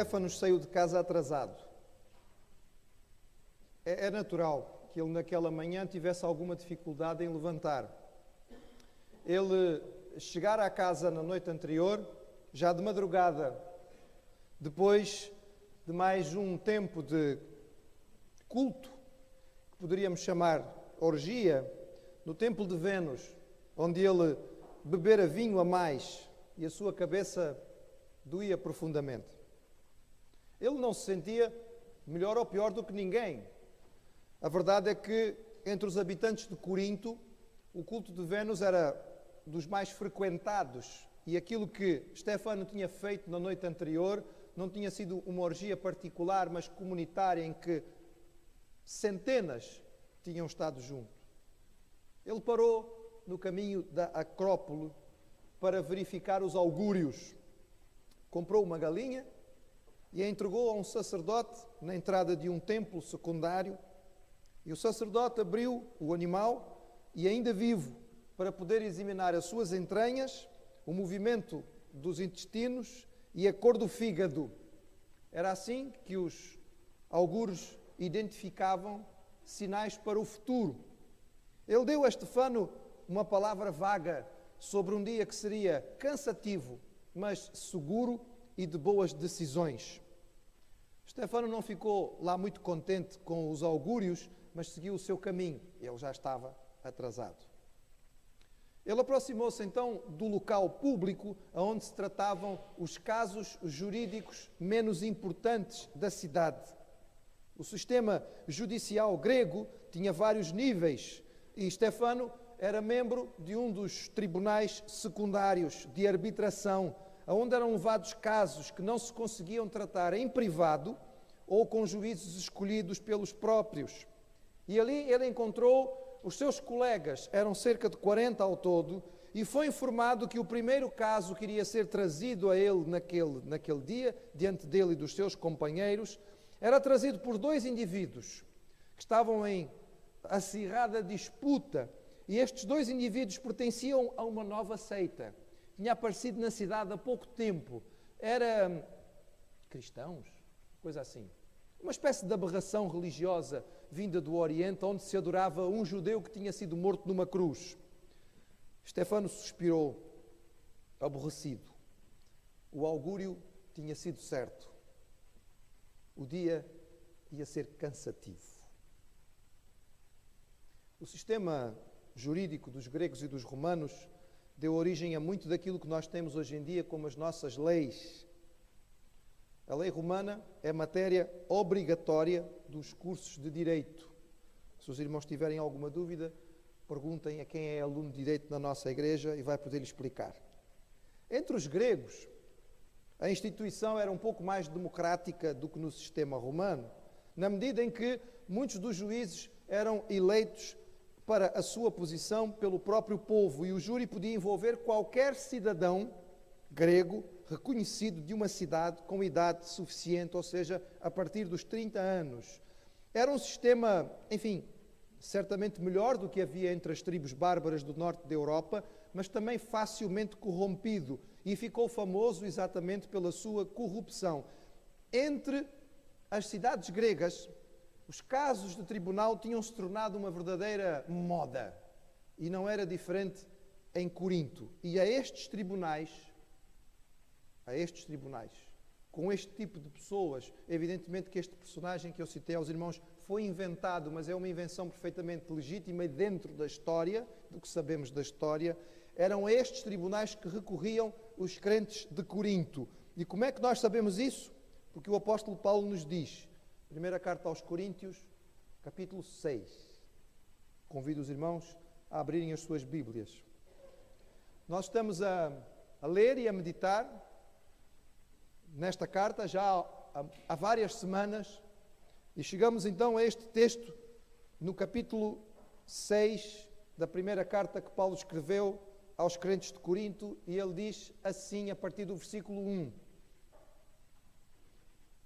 Estéfanos saiu de casa atrasado. É natural que ele naquela manhã tivesse alguma dificuldade em levantar. Ele chegara à casa na noite anterior, já de madrugada, depois de mais um tempo de culto, que poderíamos chamar orgia, no templo de Vênus, onde ele bebera vinho a mais e a sua cabeça doía profundamente. Ele não se sentia melhor ou pior do que ninguém. A verdade é que, entre os habitantes de Corinto, o culto de Vênus era dos mais frequentados e aquilo que Estéfano tinha feito na noite anterior não tinha sido uma orgia particular, mas comunitária, em que centenas tinham estado juntos. Ele parou no caminho da Acrópole para verificar os augúrios. Comprou uma galinha e a entregou a um sacerdote na entrada de um templo secundário. E o sacerdote abriu o animal e, ainda vivo, para poder examinar as suas entranhas, o movimento dos intestinos e a cor do fígado. Era assim que os augúrios identificavam sinais para o futuro. Ele deu a Estéfano uma palavra vaga sobre um dia que seria cansativo, mas seguro e de boas decisões. Estéfano não ficou lá muito contente com os augúrios, mas seguiu o seu caminho. Ele já estava atrasado. Ele aproximou-se então do local público onde se tratavam os casos jurídicos menos importantes da cidade. O sistema judicial grego tinha vários níveis e Estéfano era membro de um dos tribunais secundários de arbitração, onde eram levados casos que não se conseguiam tratar em privado ou com juízes escolhidos pelos próprios. E ali ele encontrou os seus colegas, eram cerca de 40 ao todo, e foi informado que o primeiro caso que iria ser trazido a ele naquele dia, diante dele e dos seus companheiros, era trazido por dois indivíduos que estavam em acirrada disputa, e estes dois indivíduos pertenciam a uma nova seita. Tinha aparecido na cidade há pouco tempo. Era cristãos, coisa assim. Uma espécie de aberração religiosa vinda do Oriente, onde se adorava um judeu que tinha sido morto numa cruz. Estéfano suspirou, aborrecido. O augúrio tinha sido certo. O dia ia ser cansativo. O sistema jurídico dos gregos e dos romanos deu origem a muito daquilo que nós temos hoje em dia como as nossas leis. A lei romana é matéria obrigatória dos cursos de Direito. Se os irmãos tiverem alguma dúvida, perguntem a quem é aluno de Direito na nossa igreja e vai poder explicar. Entre os gregos, a instituição era um pouco mais democrática do que no sistema romano, na medida em que muitos dos juízes eram eleitos para a sua posição pelo próprio povo e o júri podia envolver qualquer cidadão grego reconhecido de uma cidade com idade suficiente, ou seja, a partir dos 30 anos. Era um sistema, enfim, certamente melhor do que havia entre as tribos bárbaras do norte da Europa, mas também facilmente corrompido e ficou famoso exatamente pela sua corrupção. Entre as cidades gregas, os casos de tribunal tinham-se tornado uma verdadeira moda e não era diferente em Corinto. E a estes tribunais, com este tipo de pessoas, evidentemente que este personagem que eu citei aos irmãos foi inventado, mas é uma invenção perfeitamente legítima e dentro da história, do que sabemos da história, eram a estes tribunais que recorriam os crentes de Corinto. E como é que nós sabemos isso? Porque o apóstolo Paulo nos diz, primeira carta aos Coríntios, capítulo 6. Convido os irmãos a abrirem as suas Bíblias. Nós estamos a ler e a meditar nesta carta já há várias semanas e chegamos então a este texto no capítulo 6 da primeira carta que Paulo escreveu aos crentes de Corinto e ele diz assim a partir do versículo 1: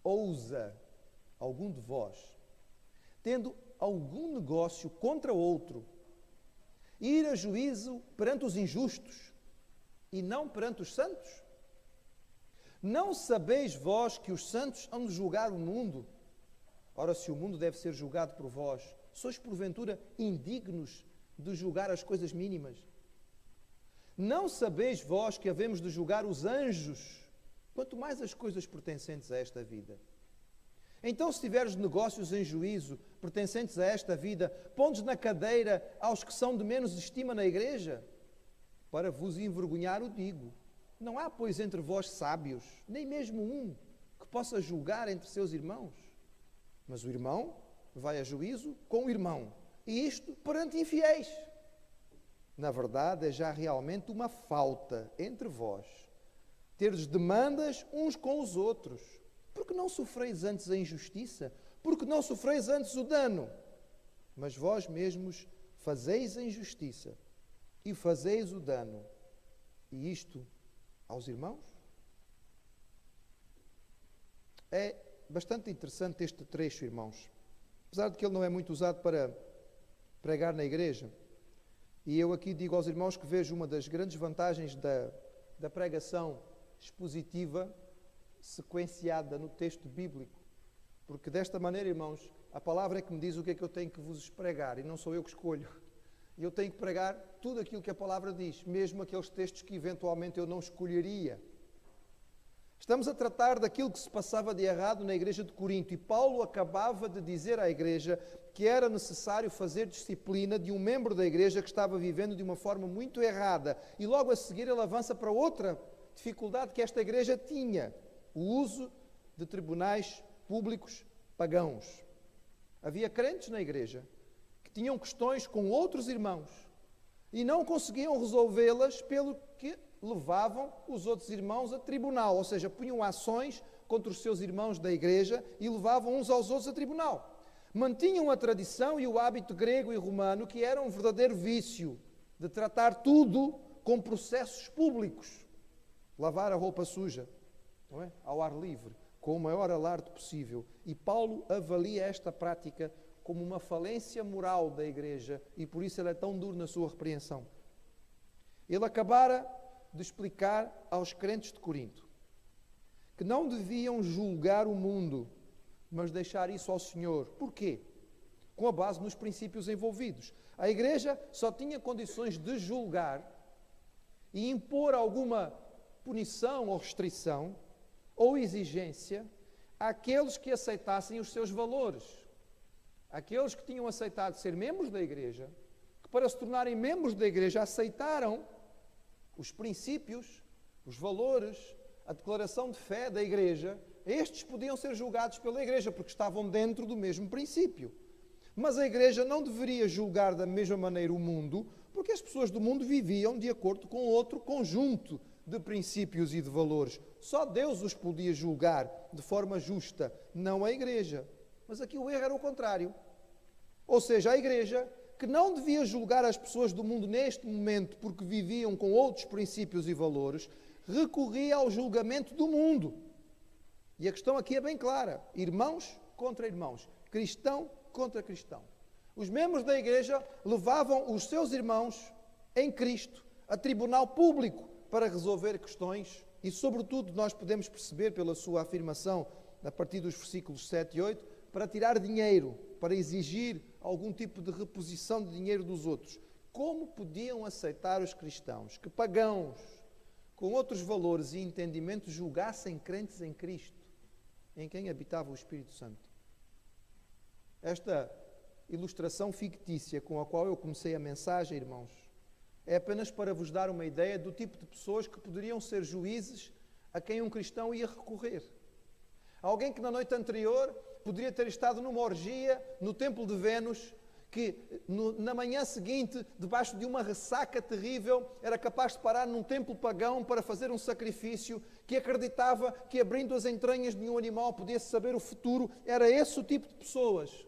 Ousa algum de vós, tendo algum negócio contra outro, ir a juízo perante os injustos e não perante os santos? Não sabeis vós que os santos hão de julgar o mundo? Ora, se o mundo deve ser julgado por vós, sois porventura indignos de julgar as coisas mínimas? Não sabeis vós que havemos de julgar os anjos, quanto mais as coisas pertencentes a esta vida? Então, se tiveres negócios em juízo, pertencentes a esta vida, pondes na cadeira aos que são de menos estima na igreja? Para vos envergonhar o digo. Não há, pois, entre vós sábios, nem mesmo um, que possa julgar entre seus irmãos. Mas o irmão vai a juízo com o irmão, e isto perante infiéis. Na verdade, é já realmente uma falta entre vós terdes demandas uns com os outros. Porque não sofreis antes a injustiça? Porque não sofreis antes o dano? Mas vós mesmos fazeis a injustiça e fazeis o dano. E isto aos irmãos? É bastante interessante este trecho, irmãos. Apesar de que ele não é muito usado para pregar na igreja. E eu aqui digo aos irmãos que vejo uma das grandes vantagens da pregação expositiva sequenciada no texto bíblico. Porque desta maneira, irmãos, a palavra é que me diz o que é que eu tenho que vos pregar, e não sou eu que escolho. E eu tenho que pregar tudo aquilo que a palavra diz, mesmo aqueles textos que eventualmente eu não escolheria. Estamos a tratar daquilo que se passava de errado na igreja de Corinto, e Paulo acabava de dizer à igreja que era necessário fazer disciplina de um membro da igreja que estava vivendo de uma forma muito errada. E logo a seguir ele avança para outra dificuldade que esta igreja tinha: o uso de tribunais públicos pagãos. Havia crentes na igreja que tinham questões com outros irmãos e não conseguiam resolvê-las, pelo que levavam os outros irmãos a tribunal, ou seja, punham ações contra os seus irmãos da igreja e levavam uns aos outros a tribunal. Mantinham a tradição e o hábito grego e romano, que era um verdadeiro vício de tratar tudo com processos públicos. Lavar a roupa suja, não é? Ao ar livre, com o maior alarde possível. E Paulo avalia esta prática como uma falência moral da igreja, e por isso ele é tão duro na sua repreensão. Ele acabara de explicar aos crentes de Corinto que não deviam julgar o mundo, mas deixar isso ao Senhor. Porquê? Com a base nos princípios envolvidos. A igreja só tinha condições de julgar e impor alguma punição ou restrição ou exigência àqueles que aceitassem os seus valores. Aqueles que tinham aceitado ser membros da igreja, que para se tornarem membros da igreja aceitaram os princípios, os valores, a declaração de fé da igreja, estes podiam ser julgados pela igreja, porque estavam dentro do mesmo princípio. Mas a igreja não deveria julgar da mesma maneira o mundo, porque as pessoas do mundo viviam de acordo com outro conjunto de princípios e de valores. Só Deus os podia julgar de forma justa, não a igreja. Mas aqui o erro era o contrário. Ou seja, a igreja, que não devia julgar as pessoas do mundo neste momento porque viviam com outros princípios e valores, recorria ao julgamento do mundo. E a questão aqui é bem clara: irmãos contra irmãos, cristão contra cristão. Os membros da igreja levavam os seus irmãos em Cristo a tribunal público para resolver questões, e sobretudo nós podemos perceber pela sua afirmação, a partir dos versículos 7 e 8, para tirar dinheiro, para exigir algum tipo de reposição de dinheiro dos outros. Como podiam aceitar os cristãos que pagãos, com outros valores e entendimentos, julgassem crentes em Cristo, em quem habitava o Espírito Santo? Esta ilustração fictícia com a qual eu comecei a mensagem, irmãos, é apenas para vos dar uma ideia do tipo de pessoas que poderiam ser juízes a quem um cristão ia recorrer. Alguém que na noite anterior poderia ter estado numa orgia no templo de Vênus, que na manhã seguinte, debaixo de uma ressaca terrível, era capaz de parar num templo pagão para fazer um sacrifício, que acreditava que abrindo as entranhas de um animal podia saber o futuro. Era esse o tipo de pessoas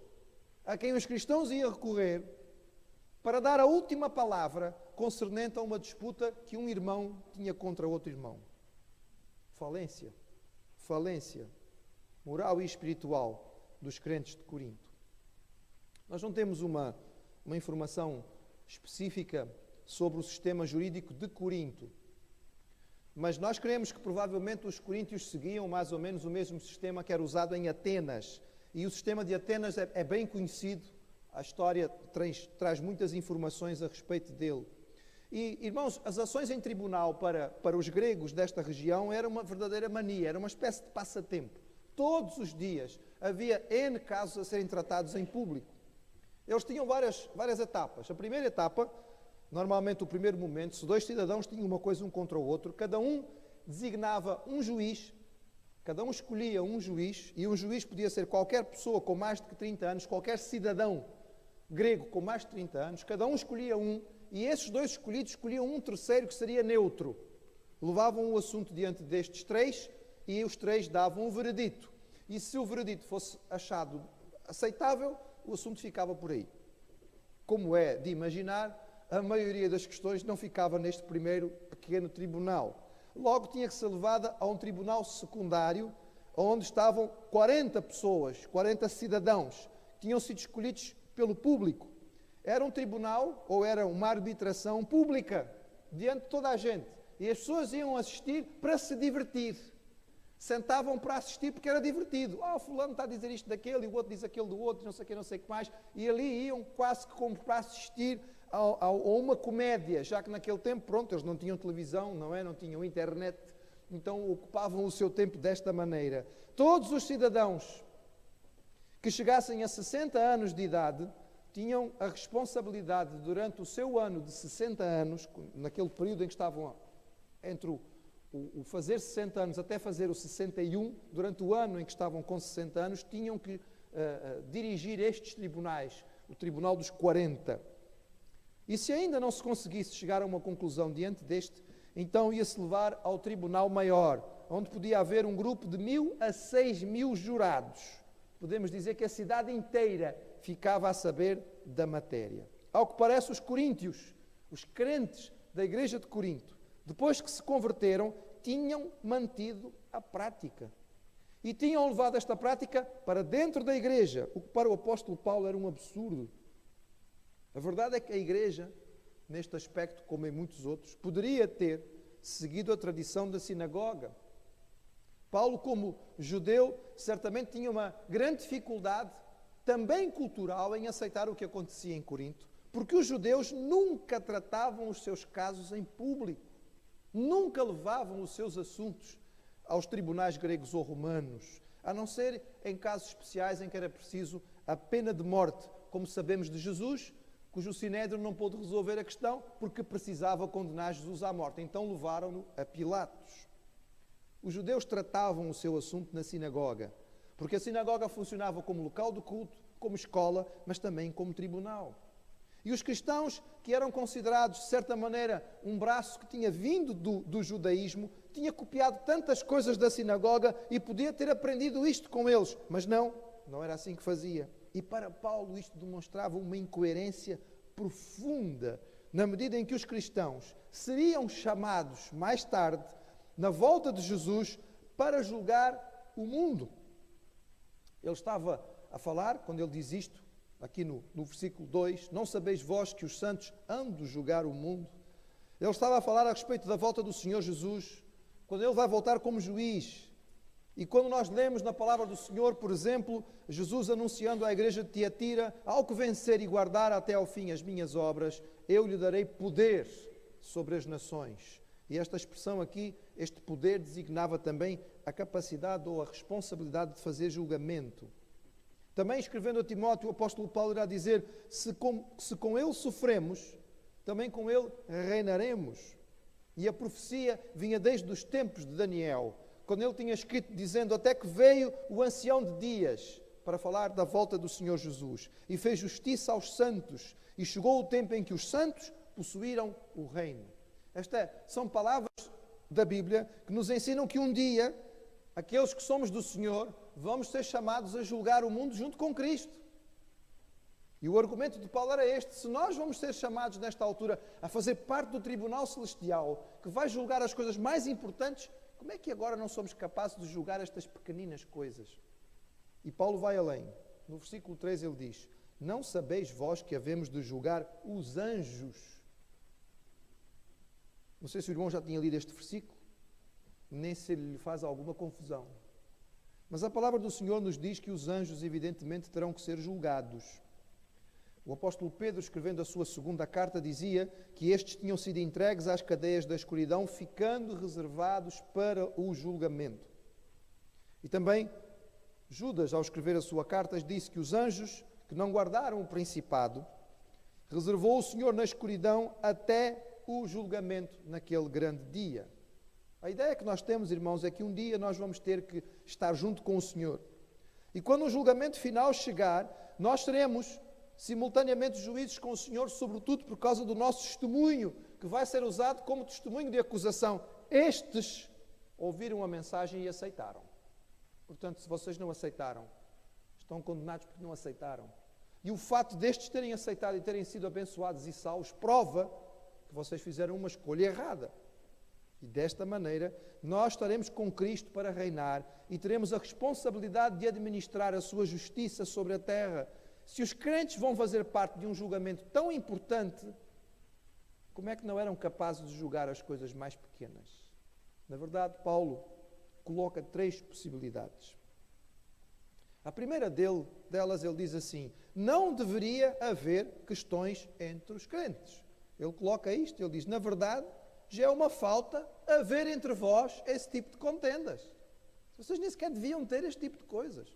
a quem os cristãos iam recorrer para dar a última palavra concernente a uma disputa que um irmão tinha contra outro irmão. Falência moral e espiritual dos crentes de Corinto. Nós não temos uma informação específica sobre o sistema jurídico de Corinto, mas nós creemos que provavelmente os coríntios seguiam mais ou menos o mesmo sistema que era usado em Atenas. E o sistema de Atenas é bem conhecido, a história traz muitas informações a respeito dele. E, irmãos, as ações em tribunal para os gregos desta região era uma verdadeira mania, era uma espécie de passatempo. Todos os dias havia N casos a serem tratados em público. Eles tinham várias etapas. A primeira etapa, normalmente o primeiro momento, se dois cidadãos tinham uma coisa um contra o outro, cada um designava um juiz, cada um escolhia um juiz, e um juiz podia ser qualquer pessoa com mais de 30 anos, qualquer cidadão grego com mais de 30 anos, cada um escolhia um, e esses dois escolhidos escolhiam um terceiro que seria neutro. Levavam o assunto diante destes três e os três davam um veredito. E se o veredito fosse achado aceitável, o assunto ficava por aí. Como é de imaginar, a maioria das questões não ficava neste primeiro pequeno tribunal. Logo tinha que ser levada a um tribunal secundário, onde estavam 40 pessoas, 40 cidadãos, que tinham sido escolhidos pelo público. Era um tribunal, ou era uma arbitração pública, diante de toda a gente. E as pessoas iam assistir para se divertir. Sentavam para assistir porque era divertido. Fulano está a dizer isto daquele, e o outro diz aquele do outro, não sei o que mais. E ali iam quase que como para assistir a uma comédia, já que naquele tempo, pronto, eles não tinham televisão, não tinham internet, então ocupavam o seu tempo desta maneira. Todos os cidadãos que chegassem a 60 anos de idade tinham a responsabilidade, durante o seu ano de 60 anos, naquele período em que estavam entre o fazer 60 anos até fazer o 61, durante o ano em que estavam com 60 anos, tinham que dirigir estes tribunais, o Tribunal dos 40. E se ainda não se conseguisse chegar a uma conclusão diante deste, então ia-se levar ao Tribunal Maior, onde podia haver um grupo de 1.000 a 6.000 jurados. Podemos dizer que a cidade inteira ficava a saber da matéria. Ao que parece, os coríntios, os crentes da igreja de Corinto, depois que se converteram, tinham mantido a prática. E tinham levado esta prática para dentro da igreja, o que para o apóstolo Paulo era um absurdo. A verdade é que a igreja, neste aspecto, como em muitos outros, poderia ter seguido a tradição da sinagoga. Paulo, como judeu, certamente tinha uma grande dificuldade, também cultural, em aceitar o que acontecia em Corinto, porque os judeus nunca tratavam os seus casos em público, nunca levavam os seus assuntos aos tribunais gregos ou romanos, a não ser em casos especiais em que era preciso a pena de morte, como sabemos de Jesus, cujo Sinédrio não pôde resolver a questão porque precisava condenar Jesus à morte. Então levaram-no a Pilatos. Os judeus tratavam o seu assunto na sinagoga, porque a sinagoga funcionava como local de culto, como escola, mas também como tribunal. E os cristãos, que eram considerados, de certa maneira, um braço que tinha vindo do judaísmo, tinha copiado tantas coisas da sinagoga e podia ter aprendido isto com eles, mas não era assim que fazia. E para Paulo isto demonstrava uma incoerência profunda, na medida em que os cristãos seriam chamados mais tarde, na volta de Jesus, para julgar o mundo. Ele estava a falar, quando ele diz isto, aqui no versículo 2, não sabeis vós que os santos hão de julgar o mundo? Ele estava a falar a respeito da volta do Senhor Jesus, quando ele vai voltar como juiz. E quando nós lemos na palavra do Senhor, por exemplo, Jesus anunciando à igreja de Tiatira, ao que vencer e guardar até ao fim as minhas obras, eu lhe darei poder sobre as nações. E esta expressão aqui, este poder, designava também a capacidade ou a responsabilidade de fazer julgamento. Também escrevendo a Timóteo, o apóstolo Paulo irá dizer, se com ele sofremos, também com ele reinaremos. E a profecia vinha desde os tempos de Daniel, quando ele tinha escrito dizendo, até que veio o ancião de dias, para falar da volta do Senhor Jesus, e fez justiça aos santos, e chegou o tempo em que os santos possuíram o reino. Estas são palavras da Bíblia que nos ensinam que um dia, aqueles que somos do Senhor, vamos ser chamados a julgar o mundo junto com Cristo. E o argumento de Paulo era este, se nós vamos ser chamados nesta altura a fazer parte do tribunal celestial, que vai julgar as coisas mais importantes, como é que agora não somos capazes de julgar estas pequeninas coisas? E Paulo vai além. No versículo 3 ele diz, não sabeis vós que havemos de julgar os anjos? Não sei se o irmão já tinha lido este versículo. nem se lhe faz alguma confusão. Mas a palavra do Senhor nos diz que os anjos, evidentemente, terão que ser julgados. O apóstolo Pedro, escrevendo a sua segunda carta, dizia que estes tinham sido entregues às cadeias da escuridão, ficando reservados para o julgamento. E também Judas, ao escrever a sua carta, disse que os anjos que não guardaram o principado, reservou o Senhor na escuridão até o julgamento naquele grande dia. A ideia que nós temos, irmãos, é que um dia nós vamos ter que estar junto com o Senhor. E quando o julgamento final chegar, nós seremos simultaneamente juízes com o Senhor, sobretudo por causa do nosso testemunho, que vai ser usado como testemunho de acusação. Estes ouviram a mensagem e aceitaram. Portanto, se vocês não aceitaram, estão condenados porque não aceitaram. E o fato destes terem aceitado e terem sido abençoados e salvos prova que vocês fizeram uma escolha errada. E desta maneira, nós estaremos com Cristo para reinar e teremos a responsabilidade de administrar a sua justiça sobre a terra. Se os crentes vão fazer parte de um julgamento tão importante, como é que não eram capazes de julgar as coisas mais pequenas? Na verdade, Paulo coloca 3 possibilidades. A primeira delas, ele diz assim: não deveria haver questões entre os crentes. Ele coloca isto, ele diz, na verdade, já é uma falta haver entre vós esse tipo de contendas. Vocês nem sequer deviam ter este tipo de coisas.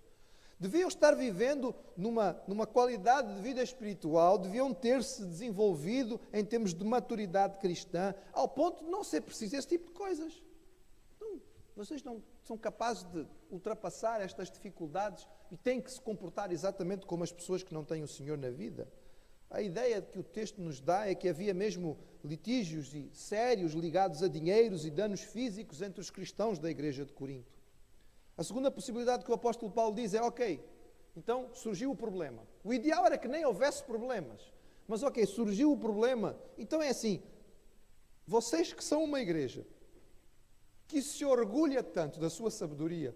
Deviam estar vivendo numa qualidade de vida espiritual, deviam ter-se desenvolvido em termos de maturidade cristã, ao ponto de não ser preciso esse tipo de coisas. Não, vocês não são capazes de ultrapassar estas dificuldades e têm que se comportar exatamente como as pessoas que não têm o Senhor na vida. A ideia que o texto nos dá é que havia mesmo litígios sérios ligados a dinheiros e danos físicos entre os cristãos da igreja de Corinto. A segunda possibilidade que o apóstolo Paulo diz é, ok, então surgiu o problema. O ideal era que nem houvesse problemas. Mas ok, surgiu o problema, então é assim, vocês que são uma igreja que se orgulha tanto da sua sabedoria,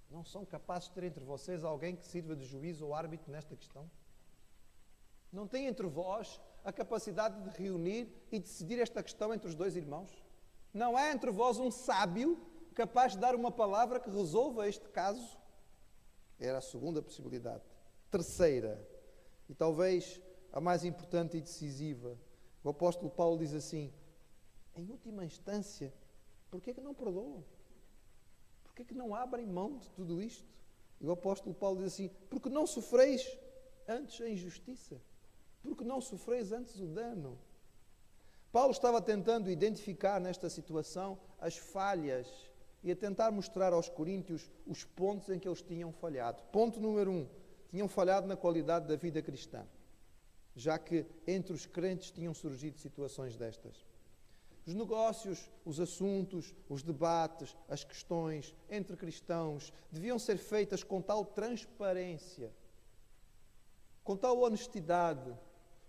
não são capazes de ter entre vocês alguém que sirva de juiz ou árbitro nesta questão? Não tem entre vós a capacidade de reunir e decidir esta questão entre os dois irmãos? Não há entre vós um sábio capaz de dar uma palavra que resolva este caso? Era a segunda possibilidade. Terceira, e talvez a mais importante e decisiva, o apóstolo Paulo diz assim, em última instância, por que é que não perdoam? Por que é que não abrem mão de tudo isto? E o apóstolo Paulo diz assim, porque não sofreis antes a injustiça? Porque não sofreis antes o dano? Paulo estava tentando identificar nesta situação as falhas e a tentar mostrar aos coríntios os pontos em que eles tinham falhado. Ponto número 1, tinham falhado na qualidade da vida cristã, já que entre os crentes tinham surgido situações destas. Os negócios, os assuntos, os debates, as questões entre cristãos deviam ser feitas com tal transparência, com tal honestidade,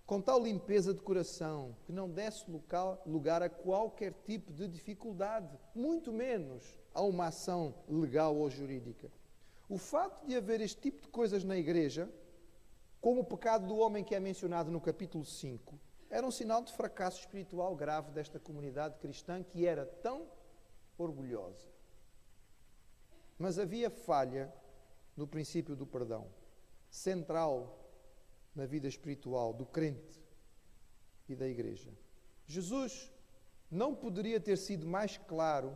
com tal limpeza de coração, que não desse lugar a qualquer tipo de dificuldade, muito menos a uma ação legal ou jurídica. O facto de haver este tipo de coisas na igreja, como o pecado do homem que é mencionado no capítulo 5, era um sinal de fracasso espiritual grave desta comunidade cristã que era tão orgulhosa. Mas havia falha no princípio do perdão, central na vida espiritual do crente e da igreja. Jesus não poderia ter sido mais claro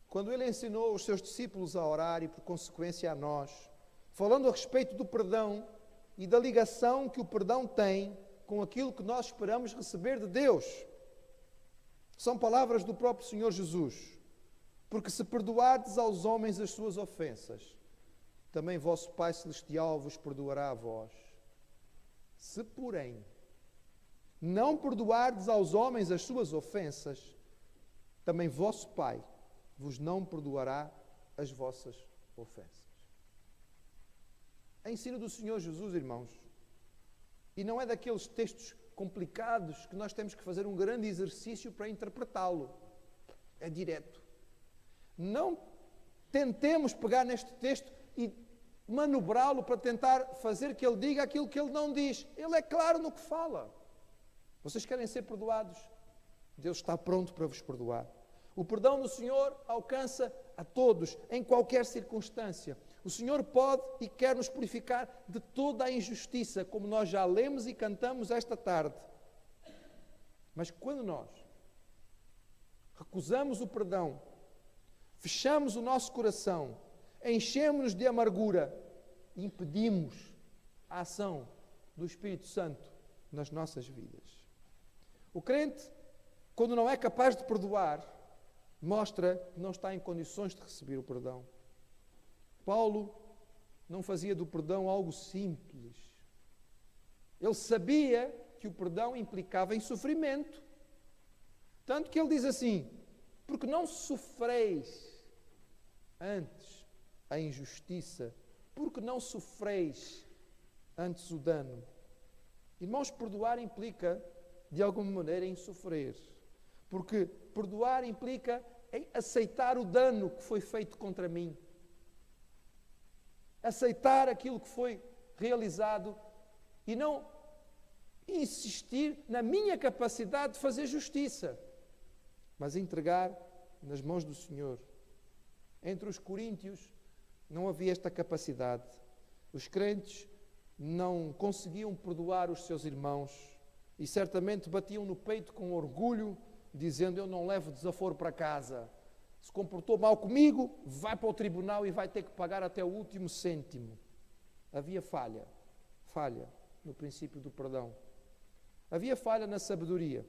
quando ele ensinou aos seus discípulos a orar e, por consequência, a nós, falando a respeito do perdão e da ligação que o perdão tem com aquilo que nós esperamos receber de Deus. São palavras do próprio Senhor Jesus. Porque se perdoardes aos homens as suas ofensas, também vosso Pai Celestial vos perdoará a vós. Se, porém, não perdoardes aos homens as suas ofensas, também vosso Pai vos não perdoará as vossas ofensas. É ensino do Senhor Jesus, irmãos. E não é daqueles textos complicados que nós temos que fazer um grande exercício para interpretá-lo. É direto. Não tentemos pegar neste texto e manobrá-lo para tentar fazer que ele diga aquilo que ele não diz. Ele é claro no que fala. Vocês querem ser perdoados? Deus está pronto para vos perdoar. O perdão do Senhor alcança a todos, em qualquer circunstância. O Senhor pode e quer nos purificar de toda a injustiça, como nós já lemos e cantamos esta tarde. Mas quando nós recusamos o perdão, fechamos o nosso coração, enchemos-nos de amargura e impedimos a ação do Espírito Santo nas nossas vidas. O crente, quando não é capaz de perdoar, mostra que não está em condições de receber o perdão. Paulo não fazia do perdão algo simples. Ele sabia que o perdão implicava em sofrimento. Tanto que ele diz assim: porque não sofreis antes a injustiça, porque não sofreis antes o dano. Irmãos, perdoar implica, de alguma maneira, em sofrer. Porque perdoar implica em aceitar o dano que foi feito contra mim. Aceitar aquilo que foi realizado e não insistir na minha capacidade de fazer justiça, mas entregar nas mãos do Senhor. Entre os coríntios não havia esta capacidade. Os crentes não conseguiam perdoar os seus irmãos e certamente batiam no peito com orgulho, dizendo: eu não levo desaforo para casa. Se comportou mal comigo, vai para o tribunal e vai ter que pagar até o último cêntimo. Havia falha no princípio do perdão. Havia falha na sabedoria.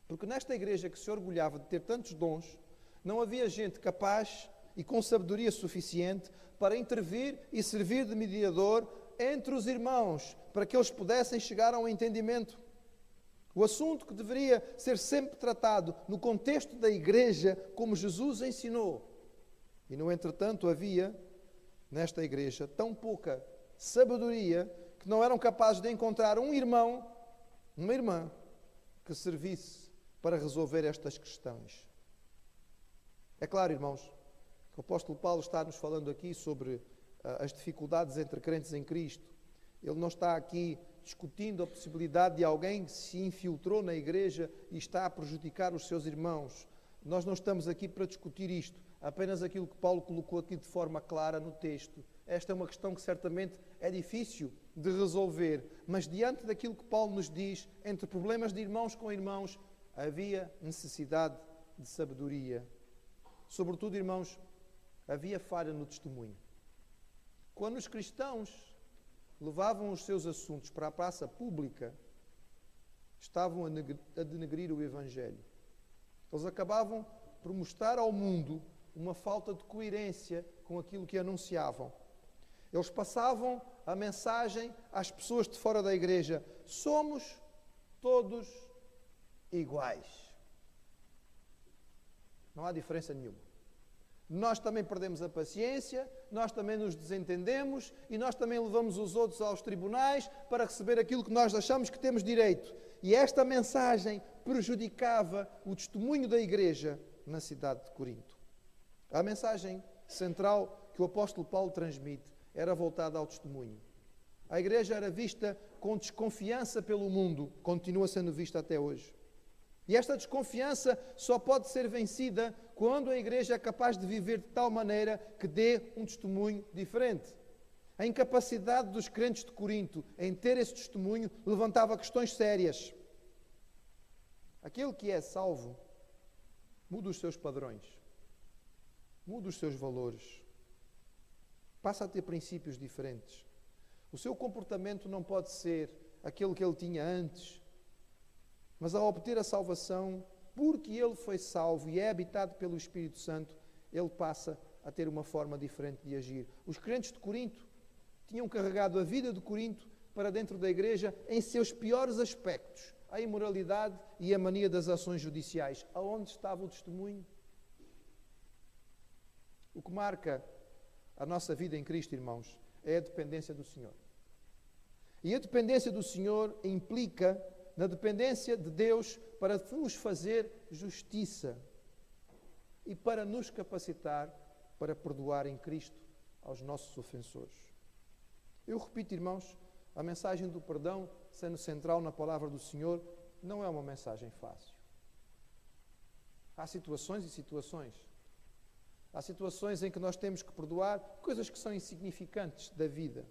Porque nesta igreja que se orgulhava de ter tantos dons, não havia gente capaz e com sabedoria suficiente para intervir e servir de mediador entre os irmãos, para que eles pudessem chegar a um entendimento. O assunto que deveria ser sempre tratado no contexto da igreja, como Jesus ensinou. E, no entretanto, havia nesta igreja tão pouca sabedoria que não eram capazes de encontrar um irmão, uma irmã, que servisse para resolver estas questões. É claro, irmãos, que o apóstolo Paulo está-nos falando aqui sobre as dificuldades entre crentes em Cristo. Ele não está aqui discutindo a possibilidade de alguém que se infiltrou na igreja e está a prejudicar os seus irmãos. Nós não estamos aqui para discutir isto, apenas aquilo que Paulo colocou aqui de forma clara no texto. Esta é uma questão que certamente é difícil de resolver, mas diante daquilo que Paulo nos diz, entre problemas de irmãos com irmãos, havia necessidade de sabedoria. Sobretudo, irmãos, havia falha no testemunho. Quando os cristãos levavam os seus assuntos para a praça pública, estavam a denegrir o Evangelho. Eles acabavam por mostrar ao mundo uma falta de coerência com aquilo que anunciavam. Eles passavam a mensagem às pessoas de fora da igreja: somos todos iguais. Não há diferença nenhuma. Nós também perdemos a paciência, nós também nos desentendemos e nós também levamos os outros aos tribunais para receber aquilo que nós achamos que temos direito. E esta mensagem prejudicava o testemunho da igreja na cidade de Corinto. A mensagem central que o apóstolo Paulo transmite era voltada ao testemunho. A igreja era vista com desconfiança pelo mundo, continua sendo vista até hoje. E esta desconfiança só pode ser vencida quando a igreja é capaz de viver de tal maneira que dê um testemunho diferente. A incapacidade dos crentes de Corinto em ter esse testemunho levantava questões sérias. Aquele que é salvo muda os seus padrões, muda os seus valores, passa a ter princípios diferentes. O seu comportamento não pode ser aquele que ele tinha antes, mas ao obter a salvação, porque ele foi salvo e é habitado pelo Espírito Santo, ele passa a ter uma forma diferente de agir. Os crentes de Corinto tinham carregado a vida de Corinto para dentro da igreja em seus piores aspectos, a imoralidade e a mania das ações judiciais. Aonde estava o testemunho? O que marca a nossa vida em Cristo, irmãos, é a dependência do Senhor. E a dependência do Senhor implica na dependência de Deus para nos fazer justiça e para nos capacitar para perdoar em Cristo aos nossos ofensores. Eu repito, irmãos, a mensagem do perdão, sendo central na palavra do Senhor, não é uma mensagem fácil. Há situações e situações. Há situações em que nós temos que perdoar coisas que são insignificantes da vida.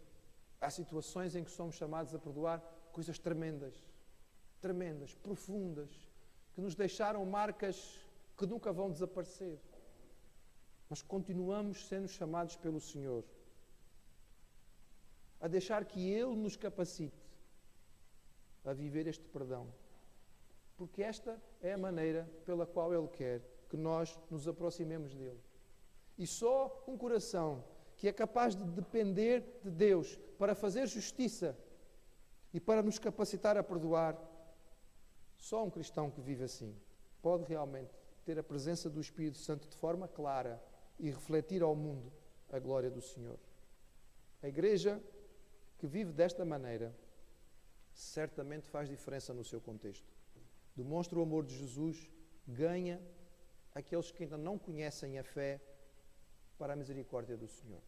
Há situações em que somos chamados a perdoar coisas tremendas, tremendas, profundas, que nos deixaram marcas que nunca vão desaparecer. Mas continuamos sendo chamados pelo Senhor a deixar que Ele nos capacite a viver este perdão. Porque esta é a maneira pela qual Ele quer que nós nos aproximemos dEle. E só um coração que é capaz de depender de Deus para fazer justiça e para nos capacitar a perdoar, só um cristão que vive assim pode realmente ter a presença do Espírito Santo de forma clara e refletir ao mundo a glória do Senhor. A igreja que vive desta maneira certamente faz diferença no seu contexto. Demonstra o amor de Jesus, ganha aqueles que ainda não conhecem a fé para a misericórdia do Senhor.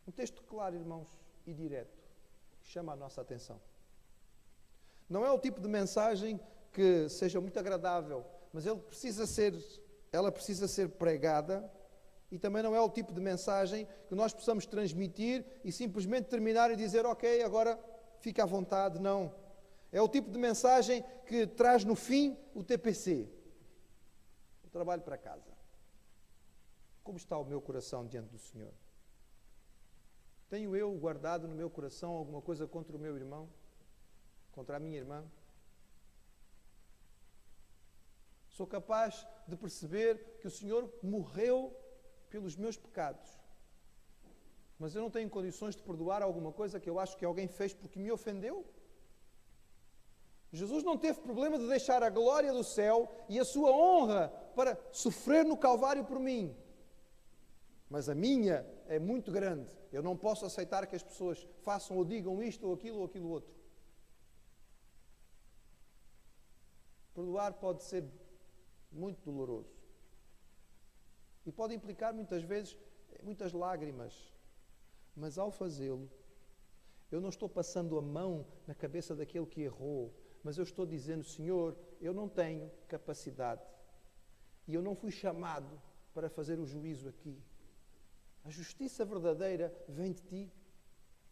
Um texto claro, irmãos, e direto, que chama a nossa atenção. Não é o tipo de mensagem que seja muito agradável, mas ela precisa ser pregada, e também não é o tipo de mensagem que nós possamos transmitir e simplesmente terminar e dizer, ok, agora fica à vontade. Não. É o tipo de mensagem que traz no fim o TPC, o trabalho para casa. Como está o meu coração diante do Senhor? Tenho eu guardado no meu coração alguma coisa contra o meu irmão? Contra a minha irmã? Sou capaz de perceber que o Senhor morreu pelos meus pecados, mas eu não tenho condições de perdoar alguma coisa que eu acho que alguém fez porque me ofendeu? Jesus não teve problema de deixar a glória do céu e a sua honra para sofrer no Calvário por mim. Mas a minha é muito grande. Eu não posso aceitar que as pessoas façam ou digam isto ou aquilo outro. Perdoar pode ser muito doloroso. E pode implicar muitas vezes muitas lágrimas. Mas ao fazê-lo, eu não estou passando a mão na cabeça daquele que errou, mas eu estou dizendo, Senhor, eu não tenho capacidade. E eu não fui chamado para fazer o juízo aqui. A justiça verdadeira vem de Ti.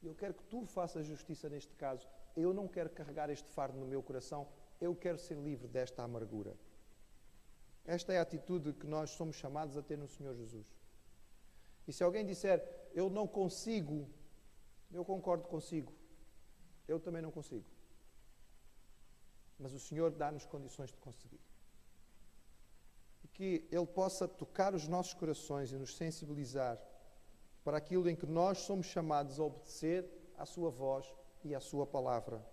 Eu quero que Tu faças justiça neste caso. Eu não quero carregar este fardo no meu coração. Eu quero ser livre desta amargura. Esta é a atitude que nós somos chamados a ter no Senhor Jesus. E se alguém disser, eu não consigo, eu concordo consigo. Eu também não consigo. Mas o Senhor dá-nos condições de conseguir. E que Ele possa tocar os nossos corações e nos sensibilizar para aquilo em que nós somos chamados a obedecer à Sua voz e à Sua palavra.